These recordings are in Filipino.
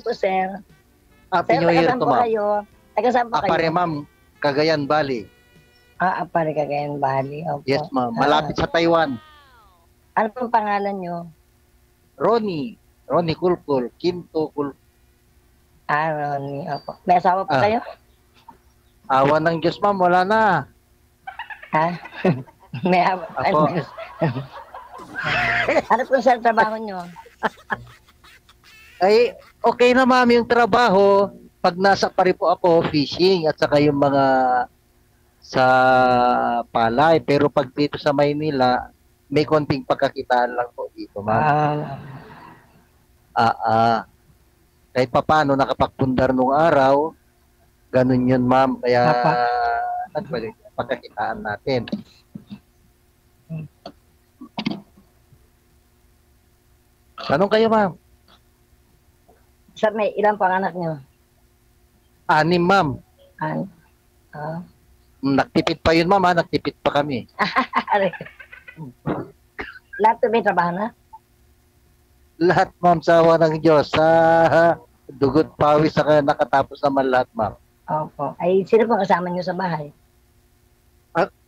po, sir. Happy Sir, New taga Year saan to, po ma'am. kayo? Taga saan po Pare, kayo? ma'am, Cagayan Valley. Apare Cagayan Valley. Opo. Yes, ma'am. Malapit sa Taiwan. Ano pong pangalan nyo? Ronnie. Ronnie Kulkul. Kinto Kulkul. Ronnie. Opo. May asawa po kayo? Awa ng Diyos, ma'am. Wala na. Ha? May asawa. Ako. Ano po sir trabaho nyo? Ay, okay na, ma'am, yung trabaho. Pag nasa pari po ako, fishing at saka yung mga sa palay. Pero pag dito sa Maynila, may konting pagkakitaan lang po dito, ma'am. Kahit pa paano, nakapagpundar nung araw, ganun yun, ma'am. Kaya, pagkakitaan natin. Tanong kayo, ma'am. Sir, may ilang panganak nyo? 6, ma'am. Nagtipid pa yun, ma'am, ha? Nagtipid pa kami. Lahat to may trabaho na? Lahat, ma'am, sa awa ng Diyos. Sa dugot pawis, saka nakatapos naman lahat, ma'am. Opo. Ay, sino pong kasama nyo sa bahay?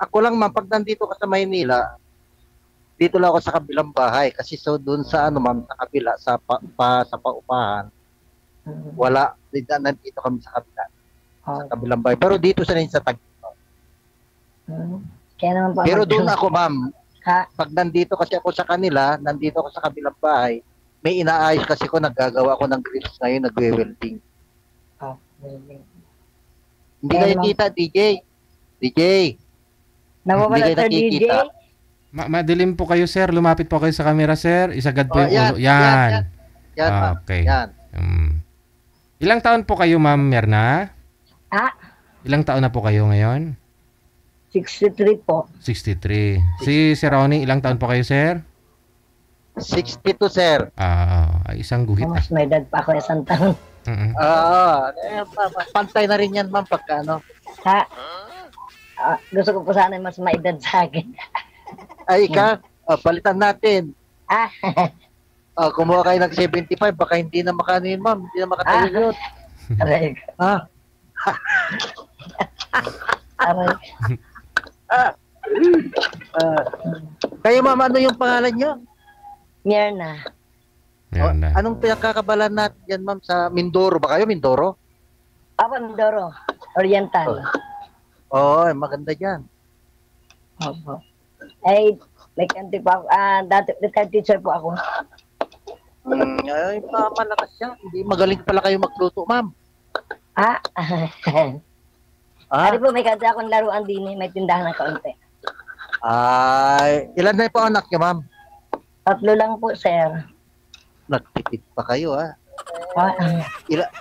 Ako lang, ma'am, pag nandito ka sa Maynila, dito lang ako sa kabilang bahay. Kasi so, doon sa, ma'am, sa kabila, sa paupahan, wala. Nandito kami sa kabila. Sa kabilang bahay. Pero dito sa rin sa tag. Kaya naman po. Pero doon ako, ma'am, ha? Pag nandito kasi ako sa kanila, nandito ako sa kabilang bahay, may inaayos kasi ko, naggagawa ko ng grills ngayon, nagwe-welding. Hindi kayo kita, DJ. DJ. Nawawala sa DJ? Madilim po kayo, sir. Lumapit po kayo sa camera, sir. Isagad po yung ulo. Yan, okay. Yan. Ilang taon po kayo, Ma'am Merna? Ilang taon na po kayo ngayon? 63 po. 63. Si Sir Ronnie, ilang taon po kayo, sir? 62, sir. Isang guhit. Mas may edad pa ako isang taon. Pantay na rin yan, ma'am, pagka ano. Gusto ko po sana mas maedad sa akin. Ay, palitan natin. Kumuha kayo ng 75, baka hindi na makano yun, ma'am. Hindi na makatayo yun. Aray. Aray. Kayo, ma'am, ano yung pangalan nyo? Mierna. Anong pinakakabalan natin yan, ma'am, sa Mindoro? Ba kayo, Mindoro? Ako, Mindoro. Oriental. Maganda dyan. Opo. Ay, may kanti po ako. Dati, teacher po ako. Ay, malakas siya. Hindi magaling pala kayo magluto, ma'am. Ano po, may kanti akong laruan din. May tindahan na kaunti. Ilan na po anak niyo, ma'am? 3 lang po, sir. Nagtipid pa kayo, ha?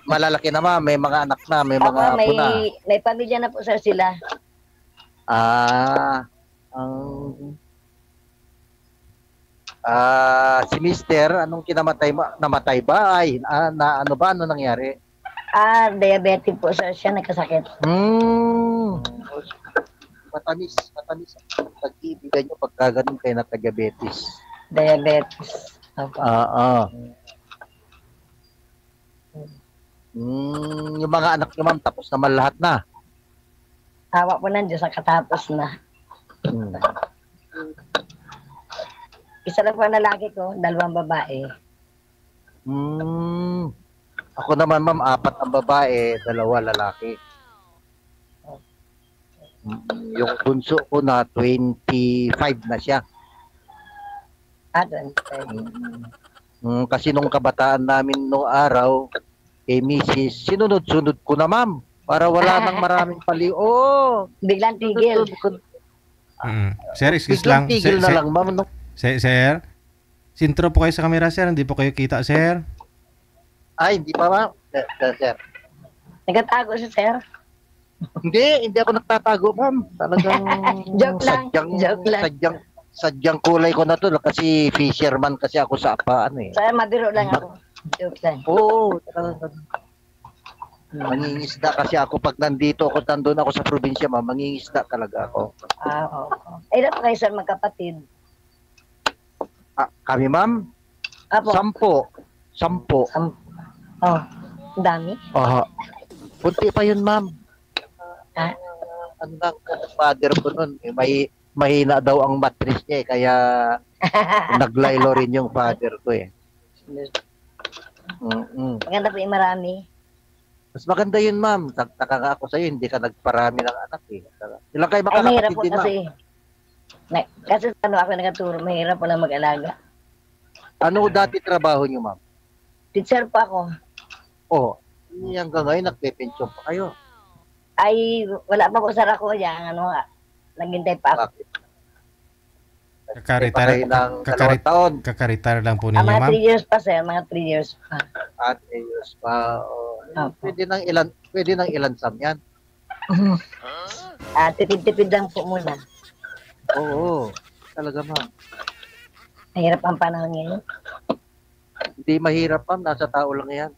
Malalaki na, ma'am. May mga anak na, may mga apo na. May pamilya na po, sir, sila. Si Mister, anong kinamatay mo? Namatay ba? Ano nangyari? Diabetic po, sir. Siya nagkasakit. Matamis. Pag-ibigan nyo pagka ganun kayo na diabetes. Diabetes. Yung mga anak nyo, ma'am, tapos naman lahat na. Awa po ng Diyos, katapos na. Isa lang po ang lalaki ko, 2 babae. Ako naman, ma'am, 4 ang babae, 2 lalaki. Yung bunso ko na 25 na siya. 25. Kasi nung kabataan namin noong araw, kay Mrs., sinunod-sunod ko na, ma'am. Para wala nang maraming paliw. Biglang tigil. Sir, excuse lang. Tigil na lang, ma'am. No? Sir, sintro po kayo sa camera, sir. Hindi po kayo kita, sir. Hindi pa, ma'am. Sir. Nagatago si sir? Hindi ako nagtatago, ma'am. Talagang Joke lang. Sadyang kulay ko na to kasi fisherman kasi ako sa apaan eh. Sir, mabiro lang ako. Joke lang. Talagang mangingisda kasi ako pag nandito ako, nandun ako sa probinsya, ma'am, mangingisda talaga ako. Ilan po kayo, sir, magkapatid? Kami, ma'am? 10. Oh, ang dami. Kunti pa yun, ma'am. Ah, Ano lang, father ko nun, mahina daw ang mattress niya kaya naglaylo rin yung father ko Maganda po yung marami. Mas maganda yun, ma'am. Taka nga ako sa'yo, hindi ka nagparami ng anak Ilang kayo Ay, mahirap makakapatid po din, ma'am? kasi ako nakaturo, mahirap po lang mag-alaga. Ano dati trabaho niyo, ma'am? Teacher po ako. Hanggang ngayon, nagpe-pension pa kayo. Ay, wala pa po sa rako yan. Naghintay pa ako. Bakit? Kakaritar lang po ninyo, Mga ma'am? 3 years pa, sir. Mga 3 years pa. 3 years pa. Opo. Pwede ng ilan sam yan. Tipid-tipid lang po muna. Oo, talaga, ma'am. Mahirap ang panahon ngayon. Hindi mahirap, ma'am. Nasa tao lang yan.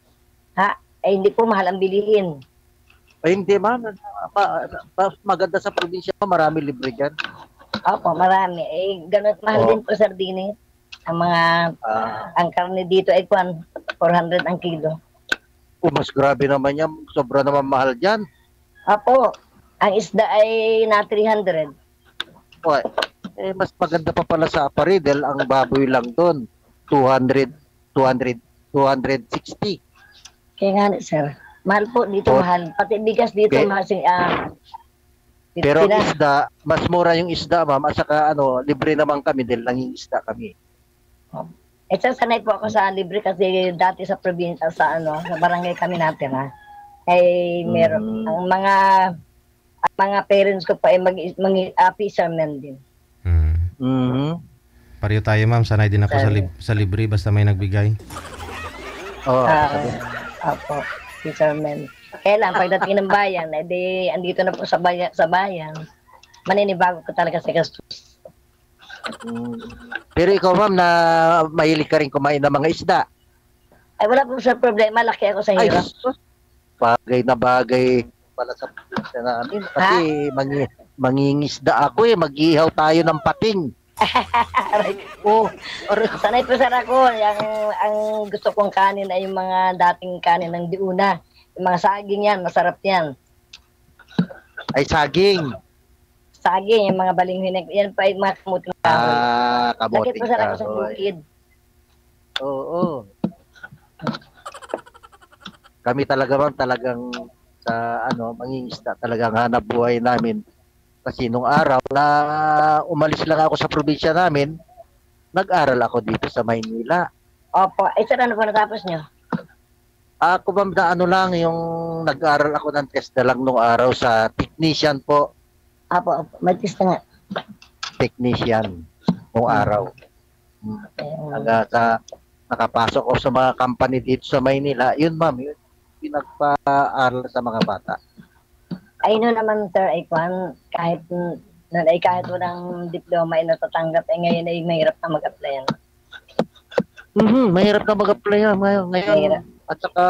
Hindi po mahal ang bilihin. Ay, hindi, ma'am. Maganda sa probinsya, marami libre dyan. Opo, marami. Ganun mahal din po sardines. Ang ang karne dito ay 400 ang kilo. Mas grabe naman yan. Sobra naman mahal dyan. Opo, ang isda ay na 300. Mas maganda pa pala sa Aparidel, ang baboy lang doon. 260. Kaya nga, sir. Mahal po dito, mahal. Pati bigas dito, mahal. Pero ang isda, mas mura yung isda, ma'am. At saka, libre naman kami dahil nangingisda kami. Sanay po ako sa libre kasi dati sa probinsya, sa barangay kami natin, meron. Ang mga parents ko pa ay fishermen din. Pareho tayo, ma'am. Sanay din ako sa libre basta may nagbigay. Opo, fishermen. Kaya lang, pagdating ng bayan, andito na po sa bayan, maninibago ko talaga sa gastos. Pero ikaw, ma'am, na mahilig ka rin kumain ng mga isda? Ay, wala po sa problema. Laki ako sa hirap. Bagay na bagay pala sa probinsya namin. Kasi mangingisda ako mag-ihaw tayo ng pating. Sanay po sa ako. Ang gusto kong kanin ay yung mga dating kanin ng diuna. Yung mga saging yan, masarap yan. Ay, saging. Saging, yung mga balinghinig. Yan pa yung mga kamuting kahoy. Kamuting Sakit po sa ako sa bukid. Oo. Kami talaga, ma'am, talagang sa mangingisda talagang hanap buhay namin. Kasi nung araw na umalis lang ako sa probinsya namin, nag-aral ako dito sa Maynila. Opo. Sir, ano po natapos nyo? Ako ba lang yung nag-aral ako ng test na lang nung araw sa technician po. Opo. May test nga. Technician nung araw. Nakapasok ako sa mga company dito sa Maynila. Yun, ma'am, yun pinagpa-aral sa mga bata. Ay, no naman, sir, kahit walang diploma ay natatanggap, ngayon ay mahirap na mag-apply. Mahirap na mag-apply ngayon. Mahirap. At saka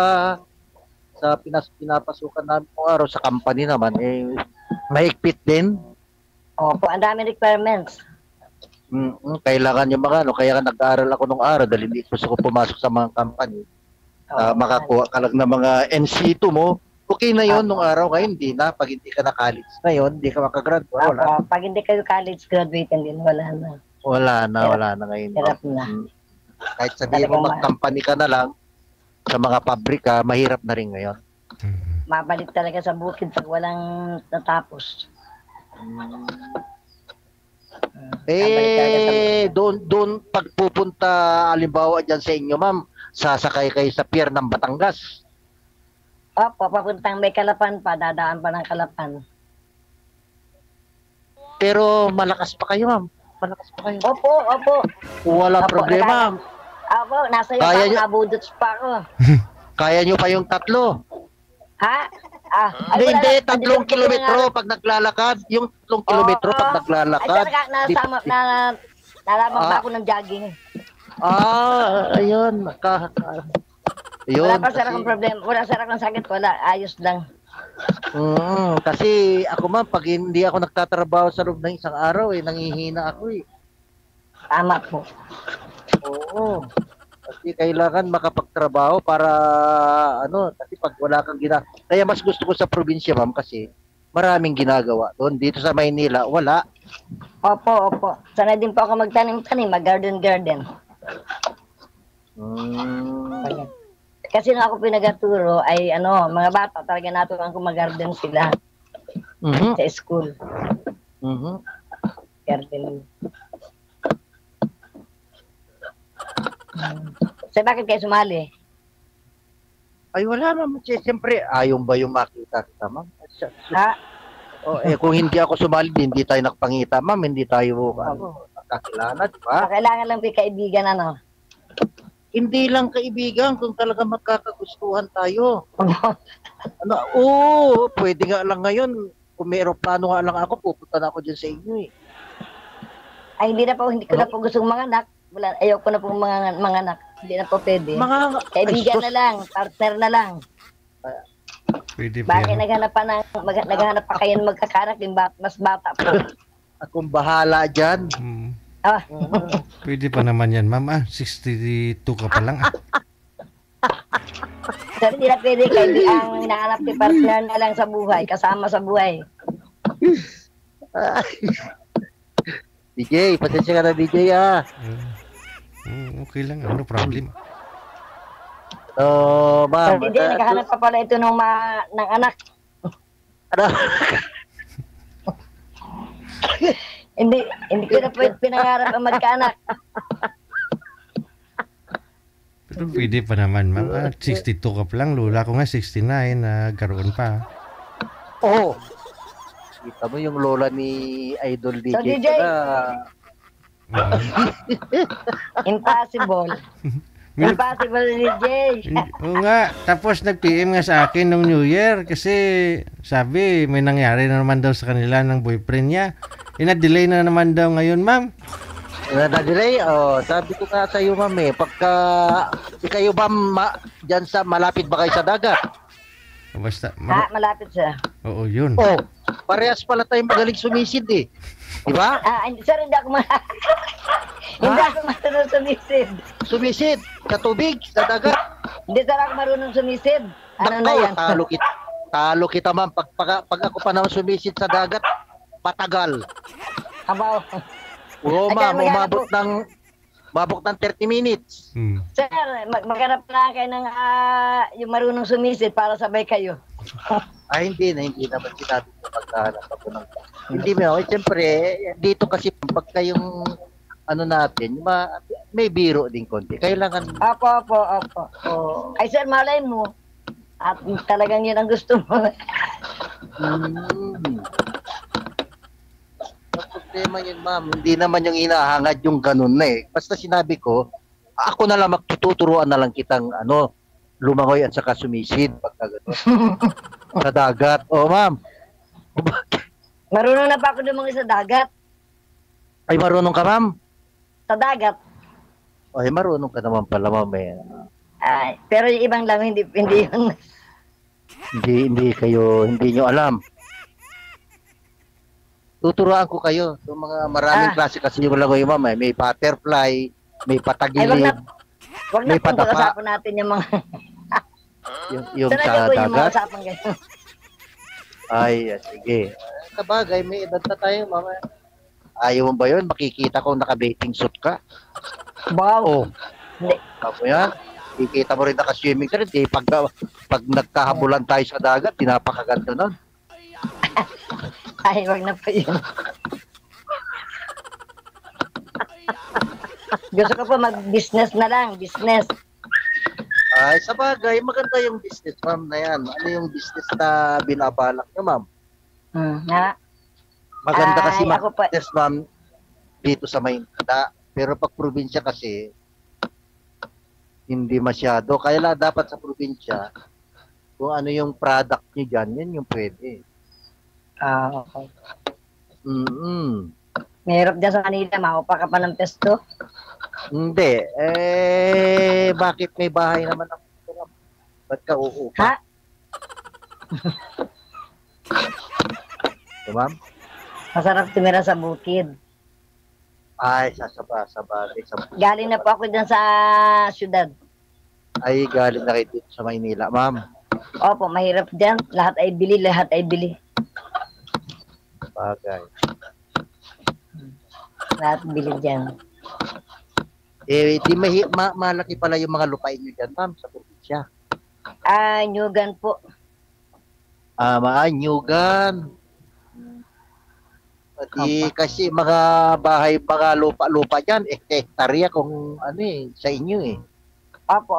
sa pinapasukan namin kung araw sa company naman, mahigpit din. Opo, ang dami requirements. Kailangan yung mga kaya nag-aaral ako nung araw dahil hindi gusto ko pumasok sa mga company. Makakuha ka lang ng mga NC2 mo, okay na yon nung araw. Ngayon, hindi na. Pag hindi ka na college na yon, hindi ka makagraduate. Wala. Pag hindi kayo college graduate, din, wala na. Wala na ngayon. Hirap na. Kahit sabihin mo mag-company ka na lang, sa mga pabrika, mahirap na rin ngayon. Mabalik talaga sa bukid pag walang natapos. Doon pagpupunta, alimbawa dyan sa inyo, ma'am, sasakay kayo sa pier ng Batangas. Opo, papuntang may Kalapan pa, dadaan pa ng Kalapan. Pero malakas pa kayo, ma'am. Malakas pa kayo. Opo. Walang problema. Opo, nasa iyo pa ako, nabudots pa ako. Kaya nyo pa yung 3? Ha? Hindi, 3 kilometro pag naglalakad. Yung 3 kilometro pag naglalakad. Ay, nalaman pa ako ng jogging. Ayun. Wala pa sir akong problema. Wala sir akong sakit. Wala. Ayos lang. Kasi ako, ma'am, pag hindi ako nagtatrabaho sa loob ng isang araw, nangihina ako. Tama po. Oo. Kasi kailangan makapagtrabaho para kasi pag wala kang kaya mas gusto ko sa probinsya, ma'am, kasi maraming ginagawa doon. Dito sa Maynila, wala. Opo. Sanay din po ako magtanim-tanim, mag-garden. Mm. Kasi nung ako pinagaturo ay mga bata talaga naturuan ko mag-garden sila sa school. Gardening. So, bakit kayo sumali? Ay, wala, ma'am. Siyempre, ayaw ba yung makita kita, ma'am? Ha? Kung hindi ako sumali, hindi tayo nakapangita, ma'am. Hindi tayo, nakakilala, di ba? Kailangan lang kaibigan, Hindi lang kaibigan, kung talaga magkakagustuhan tayo. Pwede nga lang ngayon. Kung may aeroplano nga lang ako, pupunta na ako dyan sa inyo, eh. Ay, hindi ko na po gustong mga anak. Ayoko na po mga anak. Hindi na po pwede. Kaibigan na lang, partner na lang. Pwede pa Bakit yan. naghanap pa kayo ng magkakanak, yung mas bata po. Akong bahala dyan. Pwede pa naman yan, ma'am. 62 ka pa lang. So, hindi na pwede ang hinahanap ni partner na lang sa buhay, kasama sa buhay. DJ, pasensya ka na, DJ, ah. Okay lang, ano problem? Ma'am. Hindi, naghahanap pa pala ito ng anak. Ano? Hindi ko na pinangarap ang magkaanak. Pero pwede pa naman, ma'am. 62 ka pa lang. Lola ko nga 69, nagkaroon pa. Oo. Kita mo yung lola ni Idol DJ. So, DJ. Impossible. Impossible, DJ. Oo nga. Tapos nag-PM nga sa akin nung New Year kasi sabi may nangyari na naman daw sa kanila ng boyfriend niya. Na-delay na naman daw ngayon, ma'am. Na-delay? Sabi ko nga sa iyo, ma'am, pagka kayo ba dyan malapit ba kayo sa dagat? Basta, Malapit siya. Oo, yun. Parehas pala tayong magaling sumisid, eh. Di ba? Sir, hindi ako hindi ako marunong sumisid. Sumisid? Sa tubig? Sa dagat? Hindi sir ako marunong sumisid. Ano na yan? Talo kita, ma'am. Pag ako pa naman sumisid sa dagat, patagal. Abaw. Oo, ma'am. Umabot ng 30 minutes. Sir, maghanap na kayo ng yung marunong sumisid para sabay kayo. Hindi naman sinabi ko pagkahanap ako ng... Hindi mo, siyempre, dito kasi pagka yung natin, may biro din konti. Kailangan... Opo. Ay sir, malay mo. At talagang yun ang gusto mo. Ang problema yun, ma'am. Hindi naman yung hinahangad yung ganun na eh. Basta sinabi ko, ako na lang magtuturuan na lang kitang lumangoy at saka sumisid pagka gano'n. Sa dagat. Ma'am. Marunong na pa ako lumangoy sa dagat. Ay, marunong ka, ma'am? Sa dagat. Ay, marunong ka naman pala, ma'am. Pero yung ibang lang, hindi yun. Hindi nyo alam. Tuturuan ko kayo. Yung mga maraming klase kasi yung langoy, ma'am. May butterfly, may patagilid. Wag na pong pag-usapan natin yung mga... yung sa dagat? Yung mga usapan kayo. Ay, sige. Sabagay, may edad na tayo, mama. Ayaw mo ba yun? Makikita ko naka-bathing suit ka. Wow. Hindi. Ako yan. Kikita mo rin naka-swimming ka rin. Pag nagkahabulan tayo sa dagat, pinapakaganda nun. Ay, wag na po yun. Gusto ko po mag-business na lang. Business. Ay, sa bagay, maganda yung business, ma'am, na yan. Ano yung business na binabalak nyo, ma'am? Maganda kasi business, ma'am, dito sa Maynila. Pero pag probinsya kasi, hindi masyado. Kaya dapat sa probinsya, kung ano yung product nyo dyan, yan yung pwede. Okay. Mahirap dyan sa kanila, maupa ka pa ng pesto? Hindi. Bakit may bahay naman ako? Ba't ka uupa? Ma'am? Masarap tumira sa bukid. Ay, sa bagay. Galing na po ako dyan sa syudad. Ay, galing na kayo dito sa Maynila, ma'am. Opo, mahirap dyan. Lahat ay bili, lahat ay bili. Bagay. Lahat bili dyan. Eh, di malaki pala yung mga lupain nyo dyan, ma'am, sa probinsya. Nyugan po. Maanyugan. Di kasi mga bahay, mga lupa-lupa dyan, hektarya kung ano sa inyo eh. Opo.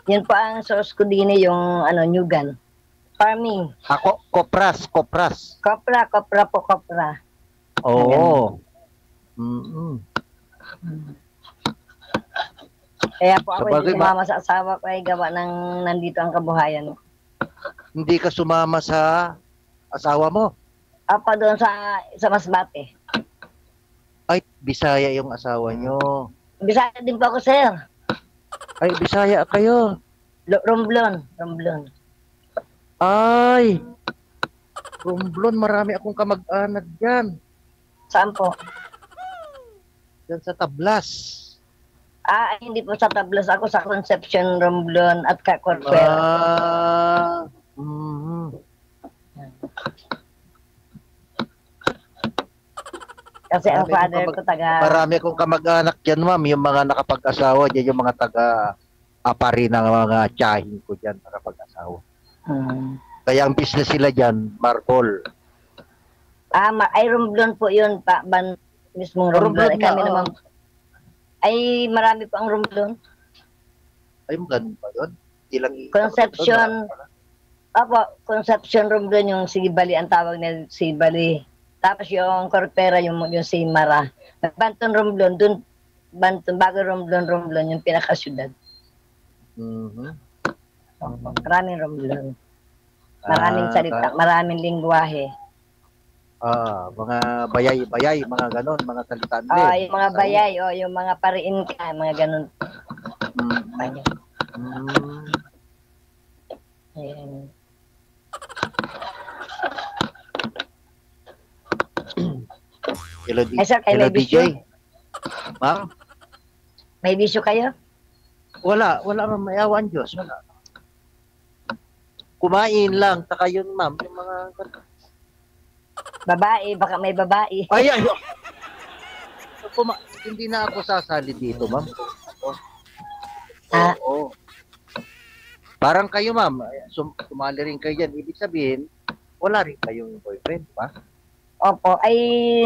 Yan po ang source ko din yung nyugan. Farming. Ako, kopras. Kopra po. Oo. Kaya po ako Sabagay, hindi sumama sa asawa ko ay gawa ng nandito ang kabuhayan. Hindi ka sumama sa asawa mo? Opo, doon sa Masbate. Ay, Bisaya yung asawa nyo. Bisaya din po ako, sir. Ay, Bisaya kayo. Romblon. Ay, Romblon, marami akong kamag-anak dyan. Saan po? Dyan sa Tablas. Hindi po sa Tablas. Ako sa Concepcion, Romblon at Corpera. Kasi ang father ko Marami akong kamag-anak dyan, ma'am. Yung mga nakapag-asawa dyan, yung mga taga-apari ng mga tiyahin ko dyan, nakapag-asawa. Kaya ang business sila dyan, Marcol. Ay Romblon po yun, mismong Romblon. Kami naman, ay marami po ang Romblon. Ay, ganun ba yun? Concepcion. Concepcion Romblon yung Sibali, ang tawag nila Sibali. Tapos yung Corpera, yung Simara. Banton Romblon, bago Romblon, yung pinakasyudad. Maraming Romblon. Maraming salita, maraming lingwahe. Mga bayay, mga ganon, mga salita nila. Yung mga bayay, yung mga pariin ka, mga ganon. Ayan. Hello, DJ. Ma'am? May bisyo kayo? Wala, mamayawan Diyos, wala. Kumain lang, taka yun, ma'am, yung mga babae, baka may babae. Ay. Hindi na ako sasali dito, ma'am. Oo. Parang kayo, ma'am, sumali rin kayo dyan. Ibig sabihin, wala rin kayong boyfriend, ba? Opo, ay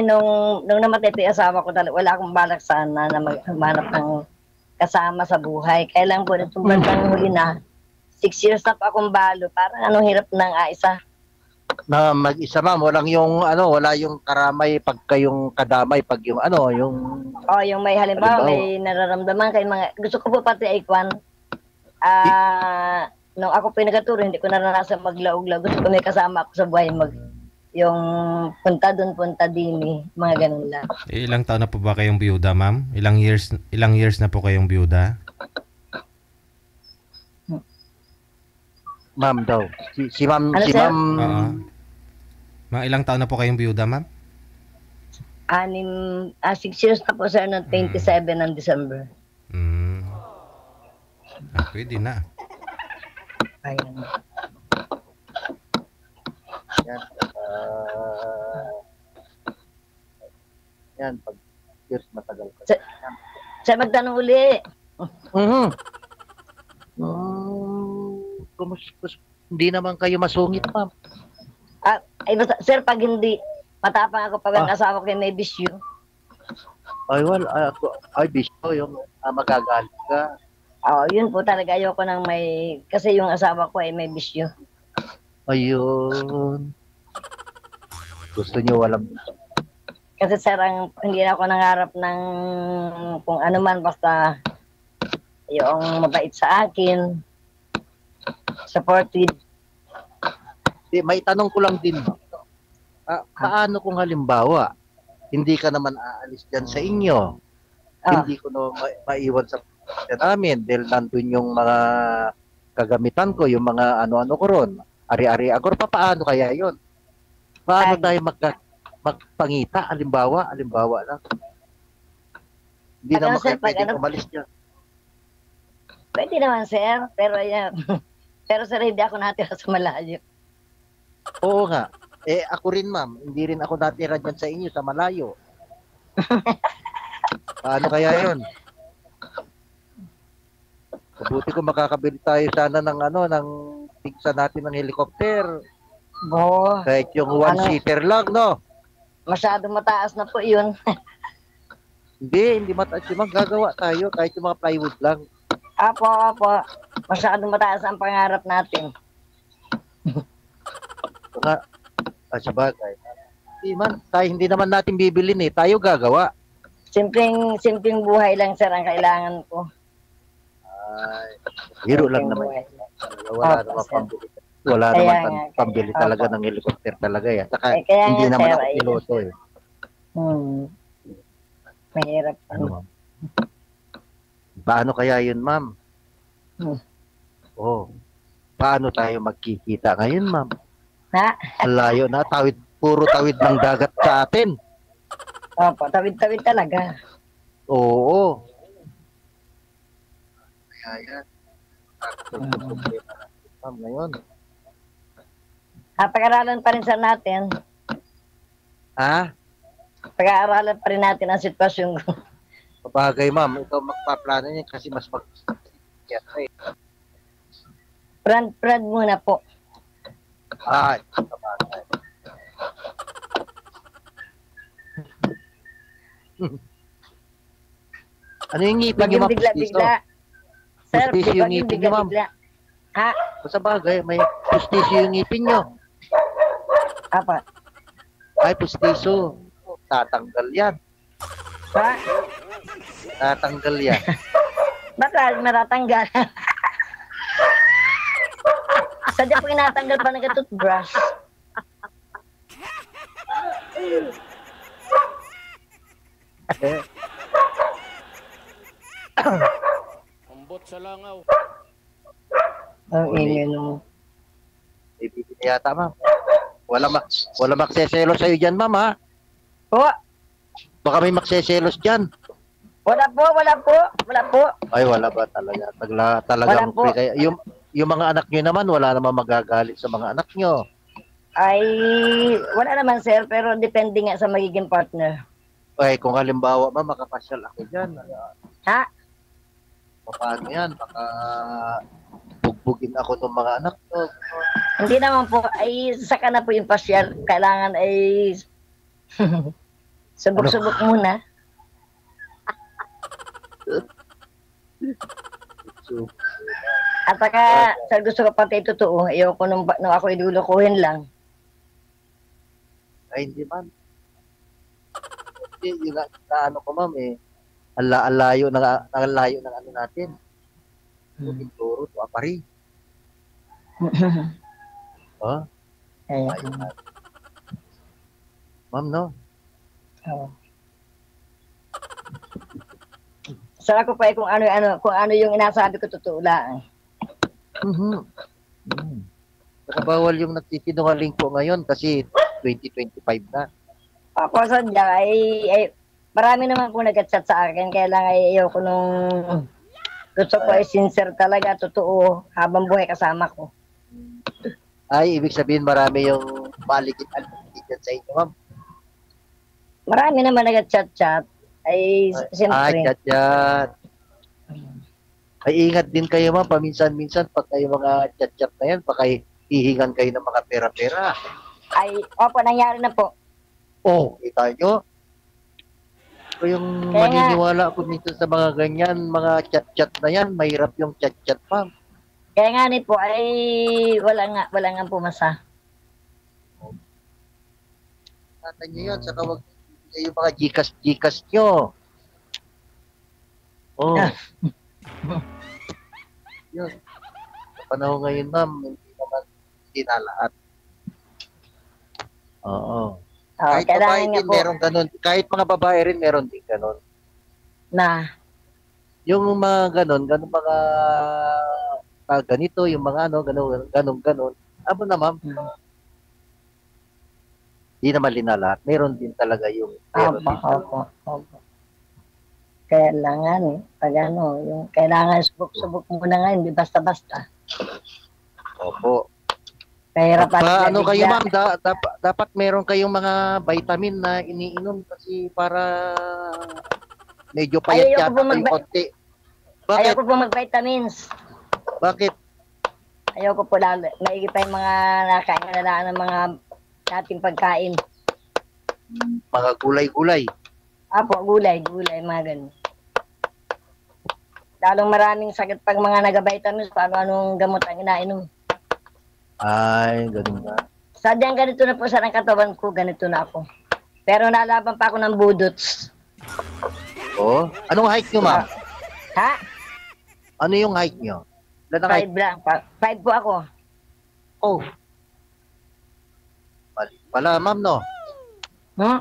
nung namatay yung asawa ko talaga, wala akong balak sana na maghanap ng kasama sa buhay. Kaya lang po, itong bandang huli na, 6 years na po akong balo. Parang hirap ng isa. Na mag-isa, ma'am, wala yung karamay pag kayong kadamay, pag yung yung... yung may halimbawa, may nararamdaman kay mga, gusto ko po pati ay nung ako po nagtuturo, hindi ko naranasan maglaog-laog. Gusto ko may kasama ako sa buhay, yung punta doon, punta din, mga ganun lang. Ilang taon na po ba kayong biyuda, ma'am? Ilang years na po kayong biyuda? Ma'am daw. Si ma'am, Mga ilang taon na po kayong biyuda, ma'am? 6 years na po, sir, ng 27 ng December. Pwede na. Ayan. Yan, pag years matagal ka. Sa magtanong uli. Hindi naman kayo masungit, ma'am. Sir, pag hindi, matapang ako pag ang asawa ko may bisyo. Ay, bisyo yung magagalit ka. Yun po talaga, ayoko nang kasi yung asawa ko ay may bisyo. Ayun. Gusto niyo walang... Kasi sir, hindi na ako nangarap ng kung ano man, basta yung mabait sa akin, supportive. May tanong ko lang din. Paano kung halimbawa, hindi ka naman aalis dyan sa inyo? Hindi ko na maiwan sa namin dahil nandun yung mga kagamitan ko, yung mga ano-ano ko ron. Ari-ari agor, paano kaya yun? Paano tayo magpangita, alimbawa lang. Hindi Pag ano, naman sir, kayo pag pwedeng ano, umalis dyan. pwede naman, sir. Pero yan. Pero sir, hindi ako natira sa malayo. Oo nga. Eh, ako rin, ma'am. Hindi rin ako natira dyan sa inyo, sa malayo. Paano kaya yun? Mabuti ko makakabili tayo sana ng tigsa natin ng helicopter. Bo, Kahit yung Ano? one-seater lang, no? masyadong mataas na po yun. Hindi mataas yung gagawa tayo. Kahit yung mga plywood lang. Apo. Masyadong mataas ang pangarap natin. Sa bagay. Hindi naman natin bibilin eh. Tayo gagawa. Simpleng buhay lang, sir, ang kailangan ko. Ay, hero lang Simpleng naman. buhay. Wala Opo, naman sir. pambili. Wala Kaya naman nga, pambili opo. talaga ng helicopter talaga eh. Saka Kaya hindi nga, naman sir, ako ay- piloto eh. Mahirap. Ano, ma'am? Paano kaya yun, ma'am? Hmm. Oh. Paano tayo magkikita ngayon, ma'am? Ha? Ang layo na, puro tawid ng dagat sa atin. Opo, tawid-tawid talaga. Oo. Kaya yan. Ma'am, ngayon. Pag-aralan pa rin, sir, natin. Ha? Pag-aaralan pa rin natin ang sitwasyon ko. Bagay, ma'am. Ikaw magpaplano niya kasi mas eh. Brand muna po. Ay, sabagay. Ano yung ngipin Wag niyo, yung ma'am? bigla-bigla. Sir, Pustiso yung wag yung ngipin niyo, ma'am. bigla-bigla. Ha? Sa bagay, may pustiso yung ngipin niyo. Apa? Ay, pustiso. Tatanggal yan. Ha? Tatanggal yan. Ba't matatanggal? Sadya po inatanggal pa nag-toothbrush. Umbot sa langaw. Ang ingay nung... Ibigin niya yata, ma'am. Wala magseselos sa'yo dyan, ma'am, ha? Po, Baka may magseselos dyan. wala po. Ay, wala ba talaga? Talagang Wala po. free kayo. Yung mga anak nyo naman, wala naman magagalit sa mga anak nyo. Ay, wala naman, sir, pero depende nga sa magiging partner. Ay, kung halimbawa, ma'am, makapasyal ako dyan. Ha? Paano yan? Baka bugbugin ako ng mga anak ko. Hindi naman po, ay saka na po yung pasyal. Kailangan ay subok-subok muna. So, At saka, sa gusto ko pati totoo, ayoko nung ako idulukuhin lang. ay, hindi man. Hindi, yung ano ko, ma'am, eh. Ang layo ng ano natin. Turo to apari. Oh, Ayun. ayun na. Ma'am, no? Oo. So ako pa kung ano yung inasabi ko totoo lang. Mhm. Saka bawal yung nagsisinungaling po ngayon kasi 2025 na. Ako sadya ay marami naman po nag-chat sa akin kaya lang ay ayoko nung gusto ko ay sincere talaga, totoo habang buhay kasama ko. Ay, ibig sabihin marami yung maligid-aligid dyan sa inyo, ma'am. Marami naman nag-chat ay Ay, siyempre. chat. Ay, ingat din kayo, ma'am. Paminsan-minsan, pag kayo mga chat-chat na yan, baka hihingan kayo ng mga pera-pera. Ay, opo, nangyari na po. Oh, kita nyo? So, yung Kaya nga- maniniwala ako minsan sa mga ganyan, mga chat-chat na yan, mahirap yung chat-chat, ma'am. Kaya nga ni po ay wala nga pumasa. Tatan nyo yun, saka wag yung mga Gcash nyo. Oh. Yun. Sa panahon ngayon, ma'am, hindi na lahat. Oo. Kahit babae Kailangan nga din, po meron ganun. Kahit mga babae rin, meron din ganun. na Yung mga ganun mga ganito, yung mga ganun. Abo na, ma'am. Di naman linalahat. Meron din talaga yung meron din talaga. Opo. Kailangan pag ano, yung kailangan subok-subok muna nga, hindi basta-basta. Opo. Kahirap Pagka ano kayo bigla. ma'am, dapat meron kayong mga vitamin na iniinom kasi para medyo payat Ayoko yata po kayo konti. Bakit? Ayoko po mag-vitamins. Bakit? Ayoko po lalo. Maigi pa yung mga nakain na ng mga dating pagkain. Mga gulay-gulay. Apo, gulay, mga ganun. Lalong maraming sakit pag mga nag-vitamins, paano anong gamot ang inainom. Ay, ganun ba? Sadyang ganito na po sa katawan ko, ganito na ako. Pero nalaban pa ako ng budots. Oh, anong height nyo, ma'am? Ha? Ano yung height nyo? Ilan ang height? 5 lang. 5 po ako. Oh. Mali pala, ma'am, no? Hmm?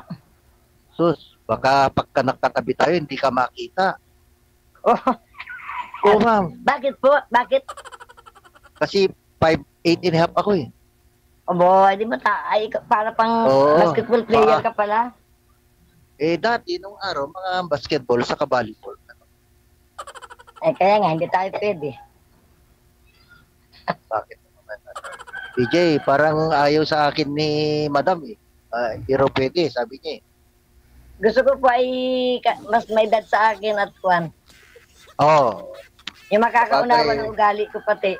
Sus, baka pagka nakatabi tayo, hindi ka makita. Oh, Oo, ma'am. bakit po? Bakit? Kasi 5'8 and a half ako eh. Obo, di ba ay para pang Oo. basketball player ka pala? Eh, dati, nung araw, mga basketball sa volleyball. Eh, kaya nga, hindi tayo pwede. Bakit naman? PJ, parang ayaw sa akin ni Madam eh. Hindi raw pwede, sabi niya eh. Gusto ko po ay mas may edad sa akin at kwan. Oo. Yung makakaunawa Bagay. ng ugali ko pati.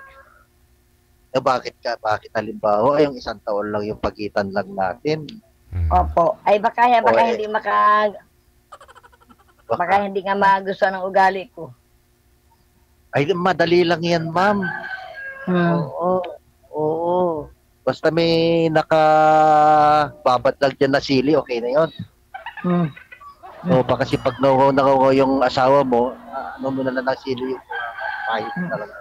Eh, bakit halimbawa, yung 1 taon lang yung pagitan lang natin. Opo. Ay baka eh. hindi baka hindi nga magustuhan ng ugali ko. Ay, madali lang yan, ma'am. Hmm. Oo. Basta may nakababad lang dyan na sili, okay na yun. Hmm. O baka kasi pag nangungaw yung asawa mo, ano mo na lang ng sili yung kahit talaga.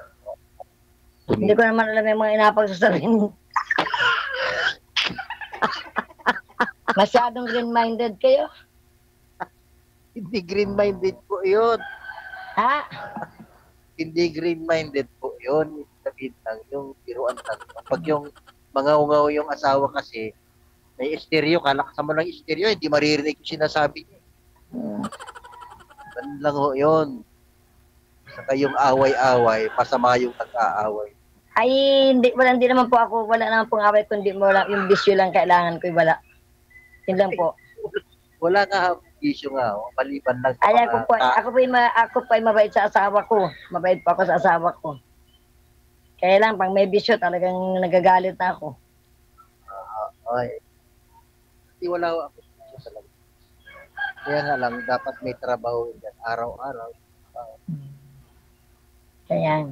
Hindi ko naman alam yung mga inapagsasabihin. Masyadong green-minded kayo. Hindi green-minded po yun. Ha? Hindi green-minded po yun. Sabihin lang, yung biruan lang. Pag yung mga ungaw yung asawa kasi, may stereo, kalakasan mo lang yung stereo, hindi maririnig yung sinasabi niya. Ganun lang ho yun. Saka yung away-away, masama yung nag-aaway. Ay, hindi naman po ako, wala naman pong away, kundi mo lang, yung bisyo lang kailangan ko, wala. Yun lang po. Wala nga issue nga, maliban lang Ay, ako po ay mabait sa asawa ko. Mabait po ako sa asawa ko. Kaya lang, pag may bisyo, talagang nagagalit na ako. Ay. Kasi wala ako issue talaga. Kaya nga lang, dapat may trabaho yan, araw-araw. Kaya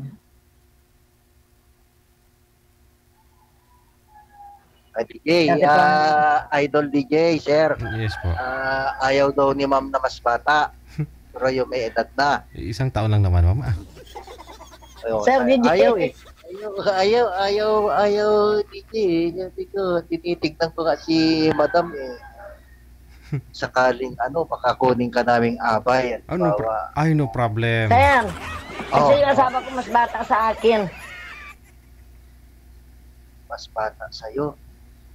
DJ, Idol DJ, sir. Yes po. Ayaw daw ni ma'am na mas bata. Pero yung may edad na. 1 taon lang naman, ma'am. Sir, DJ. Ayaw eh. Ayaw, DJ. Sabi ko, tinitignan ko nga si madam eh. Sakaling makakunin ka naming abay. No problem. Sir, kasi yung asawa ko mas bata sa akin. Mas bata sa'yo.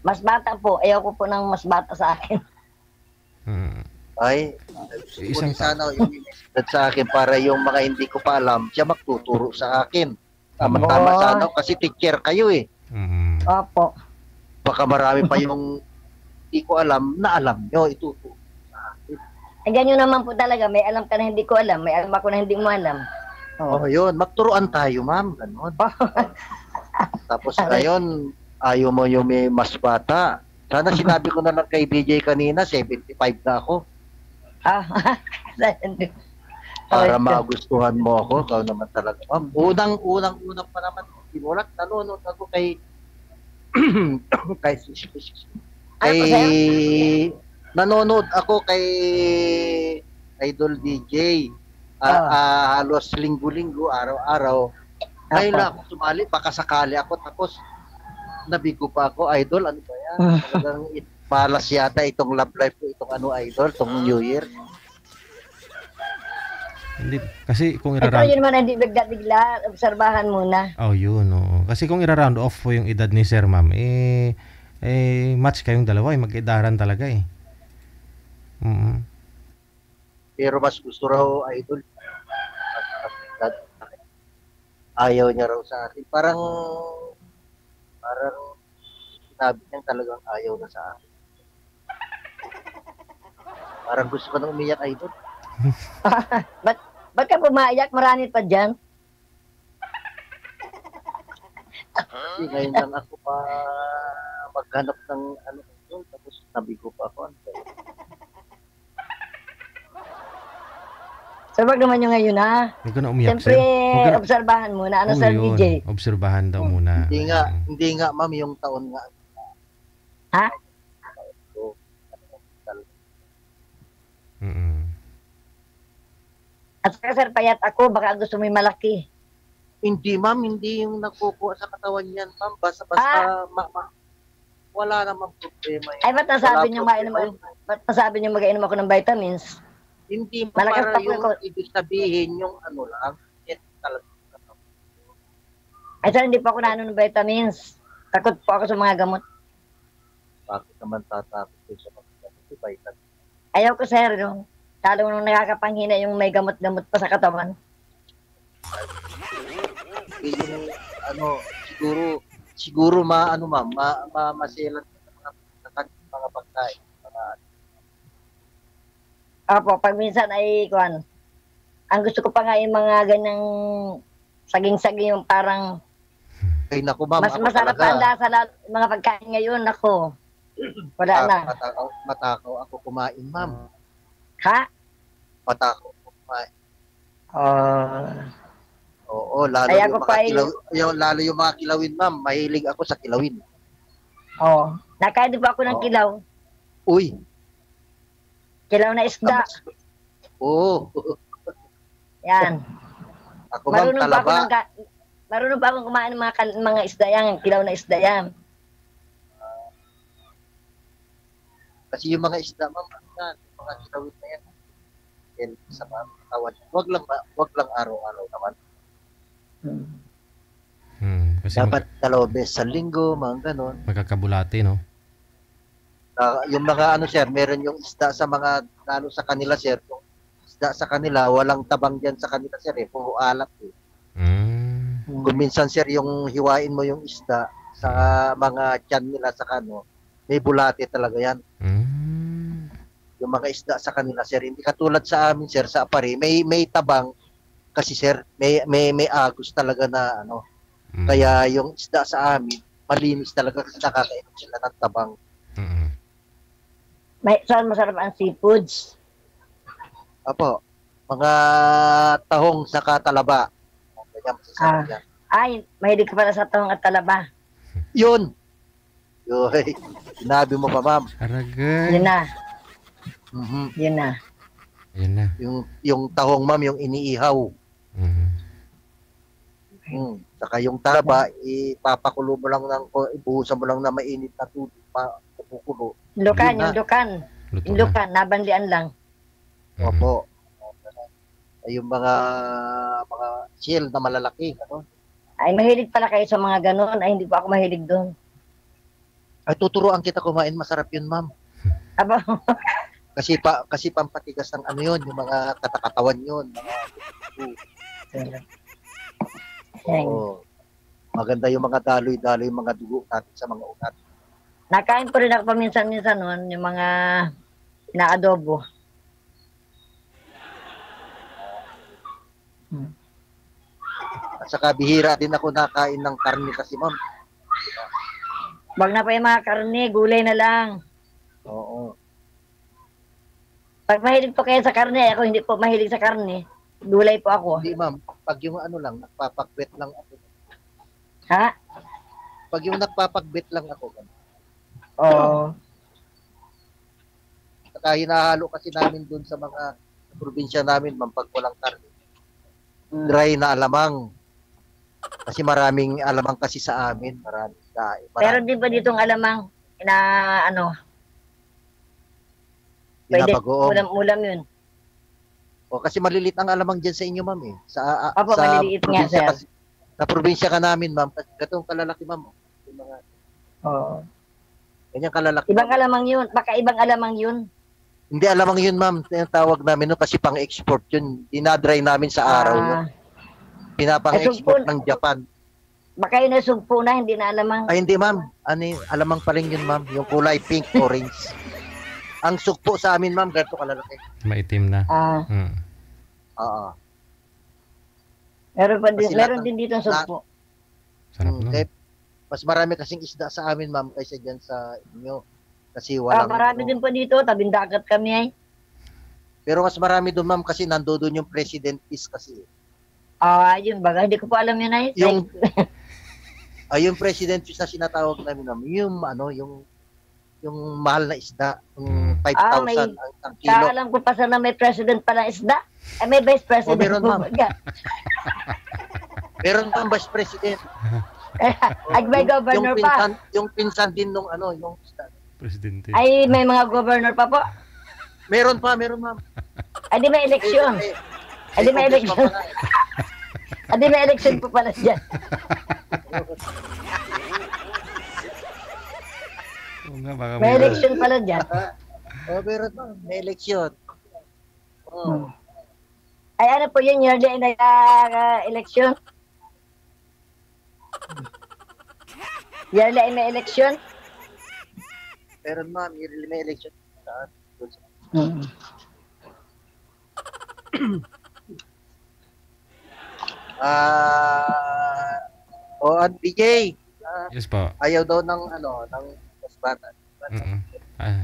Mas bata po. Ayaw ko po ng mas bata sa akin. Ay, Isang sana yung edad sa akin para yung mga hindi ko pa alam, siya magtuturo sa akin. Tama sana kasi teacher kayo eh. Opo. Baka marami pa yung hindi ko alam na alam nyo, ituturo sa akin. Ay, ganyan naman po talaga. May alam ka na hindi ko alam. May alam ako na hindi mo alam. Yun. Magturuan tayo, ma'am. Ganon. Tapos ngayon, ayaw mo yung may mas bata. Sana sinabi ko na lang kay DJ kanina, 75 na ako. Para magustuhan mo ako. Ikaw naman talaga, ma'am. Unang pa naman, simulat, nanonood ako kay nanonood ako kay Idol DJ. Halos linggo-linggo, araw-araw. Ngayon lang ako sumali, baka sakali ako. Tapos, nabigo pa ako, Idol, ano ba yan? Talagang malas yata itong love life ko, itong Idol, itong New Year. Hindi, kasi kung Ito yun naman, hindi bigla-bigla. Obserbahan muna. Yun. Kasi kung ira-round off po yung edad ni Sir Ma'am, match kayong dalawa, mag-idaran talaga eh. Pero mas gusto raw, idol, ayaw niya raw sa akin. Parang sinabi niya talagang ayaw na sa akin. Parang gusto ko nang umiyak, idol. Ba't ka pumaiyak? Marami pa dyan. Kasi ngayon lang ako pa maghanap ng ano doon, tapos nabigo pa ako. So, wag naman yung ngayon, ha? Huwag ka na umiyak, Siyempre, sir. Huwag ka na- obserbahan muna. Ano, Oo, Sir yun. DJ? Obserbahan daw muna. Hindi nga, ma'am, yung taon nga. Ha? So, At saka, Sir, payat ako. Baka gusto mo yung malaki. hindi, ma'am, hindi yung nakukuha sa katawan yan, ma'am. Basta, wala namang problema yan. Ay, ba't nasabi Wala niyo problema mainom? yun. Ba't nasabi niyo mag-inom ako ng vitamins? Hindi, Malakas para pa po yung ako. ibig sabihin yung ano lang, yan talaga. Ay, Sir, hindi pa ako naano ng vitamins. Takot po ako sa mga gamot. Bakit naman tatakot ko sa mga vitamin? Ayaw ko, Sir. No? Lalo nung nakakapanghina yung may gamot-gamot pa sa katawan. Yung ano, siguro maano ma'am, maselan mga pagkain. Opo, pag minsan ay, kuwan, ang gusto ko pa nga yung mga ganyang saging-saging yung parang Ay naku ma'am, mas ako masarap talaga, pa ang lasa mga pagkain ngayon. Ako, wala na. matakaw ako kumain ma'am. Ha? Matakaw ako kumain. Oo, lalo Kaya yung ako mga pa lalo yung mga kilawin ma'am, mahilig ako sa kilawin. Oo. Nakain din po ako ng Oo. kilaw. Uy, Kilaw na isda. oo. Yan. Ako ma'am, Marunong pa ako talaba. marunong pa akong kumain ng mga isda yan. Kilaw na isda yan. Kasi yung mga isda ma'am, yung mga kilawin na yan, yan sa mga katawan. Wag lang araw-araw naman. Kasi Dapat 2 beses sa linggo, mga ganon. magkakabulati, no? Yung mga ano sir, meron yung isda sa mga, lalo sa kanila sir, yung isda sa kanila, walang tabang dyan sa kanila sir puro alat Kung minsan sir, yung hiwain mo yung isda sa mga tiyan nila sa kano, may bulate talaga yan. Yung mga isda sa kanila sir, hindi katulad sa amin sir, sa apari, may tabang, kasi sir, may agos talaga na ano, kaya yung isda sa amin, malinis talaga kasi nakakainom sila ng tabang. Saan masarap ang seafoods? Apo, mga tahong sa katalaba. Ganyan masasarap yan. Ay, mahilig ka pala sa tahong at talaba. Yun! Yoy, sinabi mo pa ma'am. Aragay. Yun na. Mhm. Yun na. Yun na. Yung tahong ma'am, yung iniihaw. Saka yung talaba, ipapakulo mo lang ibuhusan mo lang na mainit na tubig, pupukulo. Lukan, Yun na. yung lukan. Luto Yung na. lukan, nabandian lang. Opo. Ay, yung mga shell na malalaki, ano? Ay, mahilig pala kayo sa mga ganon. Ay, hindi po ako mahilig doon. Ay, tuturuan kita kumain, masarap yun, ma'am. Aba, Kasi pampatigas ng ano yun, yung mga katakatawan yun. yan. Oo. Maganda yung mga daloy-daloy, yung mga dugo natin sa mga ugat. Nakain po rin ako paminsan-minsan noon, yung mga inaadobo. At saka bihira din ako nakain ng karne kasi, ma'am. Wag na pa yung mga karne, gulay na lang. Oo. Pag mahilig po kayo sa karne, ako hindi po mahilig sa karne. Gulay po ako. Hindi, ma'am. Pag yung ano lang, nagpapagbet lang ako. Ha? Pag yung nagpapagbet lang ako. Oo. Saka hinahalo kasi namin dun sa mga probinsya namin, ma'am, pag walang karne. Dry na alamang. Kasi maraming alamang kasi sa amin. Maraming dahil. Pero di ba ditong alamang na ano, pwede Pinabagoong. ulam yun. O, kasi malilit ang alamang dyan sa inyo, ma'am eh. Opo, maliliit nga, probinsya sir. kasi, sa probinsya ka namin, ma'am. Kasi gatong kalalaki, ma'am. Yung mga, Oo. Ganyan kalalaki. Ibang alamang yun. Baka ibang alamang yun. Hindi alamang yun, ma'am. Tawag namin no, kasi pang-export yun. Dinadry namin sa araw yun. Pinapang-export ng Japan. Baka yun ay sugpo na, hindi na alamang. Ay, hindi, ma'am. Alamang pa rin yun, ma'am. Yung kulay pink, orange. Ang sugpo sa amin, ma'am, ganito kalalaki. Maitim na. Oo. Meron din dito ang sugpo. Sarap nun. Mas marami kasing isda sa amin, ma'am, kaysa dyan sa inyo. Kasi walang... marami din po dito. Tabing dagat kami ay. Pero mas marami doon, ma'am, kasi nandoon yung president is kasi. Yun baga. Hindi ko po alam yun ay. Yung president fish na sinatawag namin, ma'am, yung mahal na isda, yung 5,000 ang kilo. Alam ko pa sana may president pala isda. May vice president. Meron, ma'am. Meron pang vice president. May governor pa. Yung pinsan din nung yung isda. Presidente. Ay, may mga governor pa po. Meron, ma'am. Ay, di may eleksyon. Ay, di may eleksyon. Ay, di may eleksyon po pala dyan. May eleksyon pala dyan. Meron, ma'am. May eleksyon. Ay, ano po yun? Yearly na eleksyon? Yearly ay may eleksyon? Meron, ma'am. May eleksyon. DJ. Yes po. Ayaw daw ng mas bata.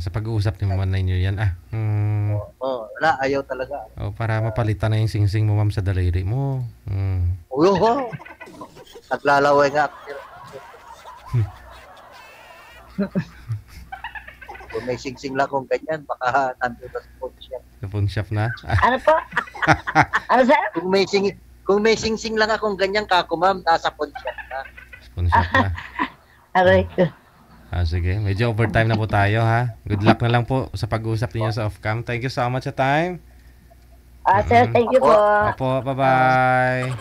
Sa pag-uusap ni Mama ninyo yan. Wala. Ayaw talaga. Para mapalitan na yung sing-sing mo, ma'am, sa daliri mo. Naglalaway nga. Kung may sing-sing lang kung ganyan, baka nandun sa phone shop. Sa phone shop na? Ano po? Ano sir? Kung may sing-sing lang akong ganyan kako, ma'am, nasa phone shop na. Phone shop na. Aray ko. Sige. Medyo overtime na po tayo, ha? Good luck na lang po sa pag-uusap ninyo sa off-cam. Thank you so much sa time. Sir, thank you po. Opo, bye-bye.